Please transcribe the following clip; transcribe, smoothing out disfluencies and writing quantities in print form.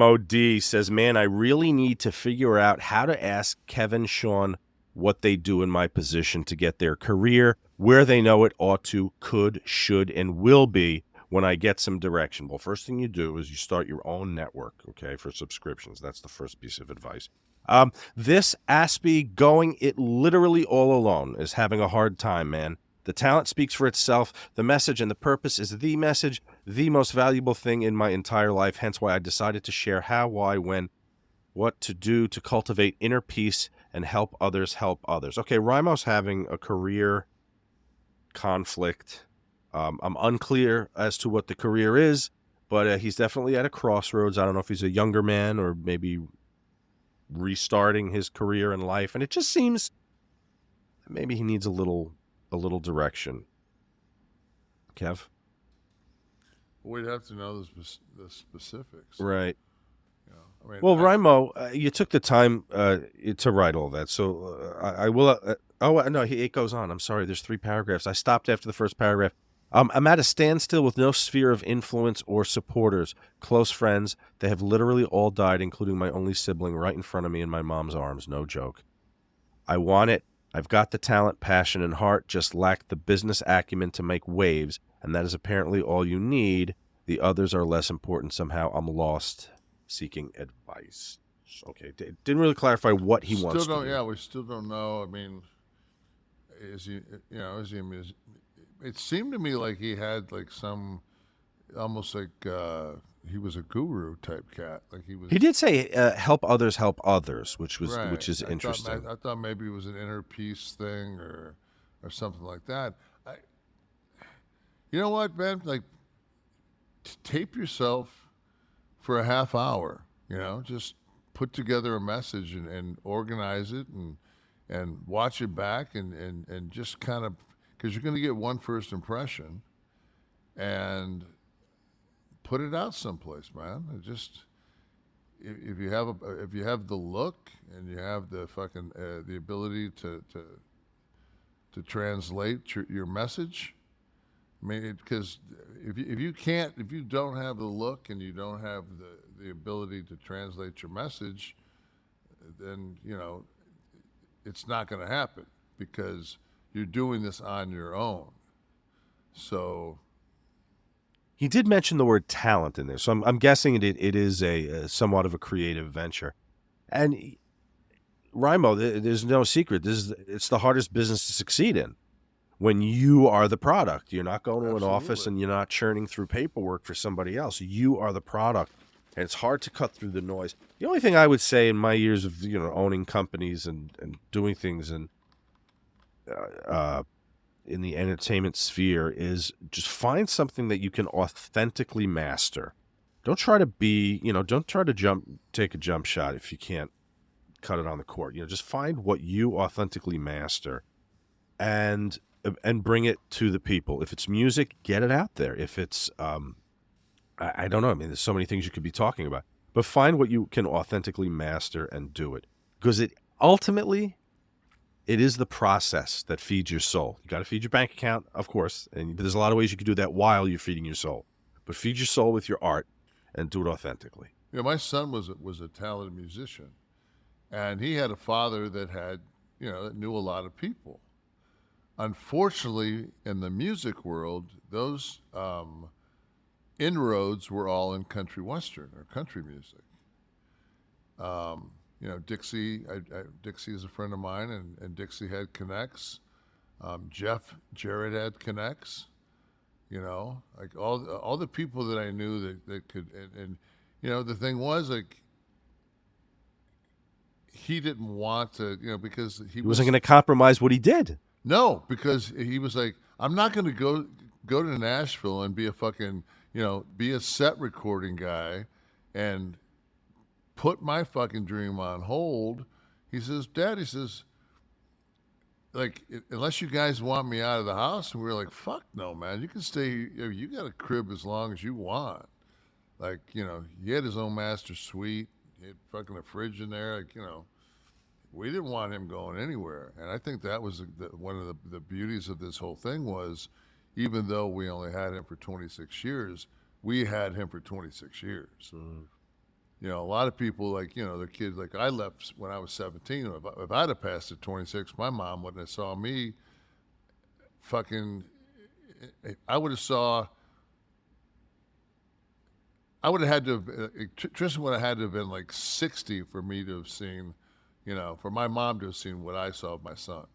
Mo D says, man, I really need to figure out how to ask Kevin Sean what they do in my position to get their career where they know it ought to, could, should, and will be when I get some direction. Well, first thing you do is you start your own network, okay, for subscriptions. That's the first piece of advice. This Aspie going it literally all alone is having a hard time, man. The talent speaks for itself. The message and the purpose is the message, the most valuable thing in my entire life. Hence why I decided to share how, why, when, what to do to cultivate inner peace and help others help others. Okay, Rimo's having a career conflict. I'm unclear as to what the career is, but he's definitely at a crossroads. I don't know if he's a younger man or maybe restarting his career in life. And it just seems maybe he needs a little direction. Kev? We'd have to know the specifics. Right. You know, I mean, Well, Rimo, you took the time to write all that, so I will. Oh no, it goes on. I'm sorry. There's 3 paragraphs. I stopped after the first paragraph. I'm at a standstill with no sphere of influence or supporters, close friends. They have literally all died, including my only sibling, right in front of me in my mom's arms. No joke. I want it. I've got the talent, passion, and heart, just lack the business acumen to make waves, and that is apparently all you need. The others are less important. Somehow I'm lost, seeking advice. Okay, didn't really clarify what he wants to do. Yeah, we still don't know. I mean, is he, you know, is he, it seemed to me like he had like some, almost like he was a guru type cat. Like he was. He did say help others, which Right. is interesting. I thought maybe it was an inner peace thing or something like that. You know what, Ben? Like, tape yourself for a half hour. You know, just put together a message and organize it and watch it back and just kind of, because you're going to get one first impression, and put it out someplace, man. It just, if you have the look and you have the fucking the ability to translate your message. I mean, because if you don't have the look and you don't have the ability to translate your message, then it's not going to happen because you're doing this on your own. So He did mention the word talent in there, so I'm guessing it is a somewhat of a creative venture. And Rimo, there's no secret. It's the hardest business to succeed in. When you are the product, you're not going to an office and you're not churning through paperwork for somebody else. You are the product, and it's hard to cut through the noise. The only thing I would say in my years of owning companies and doing things in the entertainment sphere is just find something that you can authentically master. Don't try to take a jump shot if you can't cut it on the court. Just find what you authentically master and bring it to the people. If it's music, get it out there. If it's I don't know. I mean, there's so many things you could be talking about, but find what you can authentically master and do it, because ultimately it is the process that feeds your soul. You got to feed your bank account, of course, and there's a lot of ways you can do that while you're feeding your soul. But feed your soul with your art and do it authentically. my son was a talented musician, and he had a father that had that knew a lot of people. Unfortunately, in the music world, those inroads were all in country western or country music. Dixie. Dixie is a friend of mine, and Dixie had connects. Jeff Jarrett had connects. Like all the people that I knew that could, and the thing was, like, he didn't want to, because he wasn't going to compromise what he did. No, because he was like, I'm not going to go to Nashville and be a fucking, be a set recording guy and put my fucking dream on hold. He says, Dad, he says, like, unless you guys want me out of the house. And we were like, fuck no, man. You can stay. You got a crib as long as you want. Like, he had his own master suite. He had fucking a fridge in there. Like, we didn't want him going anywhere. And I think that was one of the beauties of this whole thing was, even though we only had him for 26 years, we had him for 26 years. You know, a lot of people, like, you know, their kids, like I left when I was 17. If I'd have passed at 26, my mom wouldn't have saw me fucking, I would have saw, I would have had to have, Tristan would have had to have been like 60 for me to have seen, you know, for my mom to have seen what I saw of my son.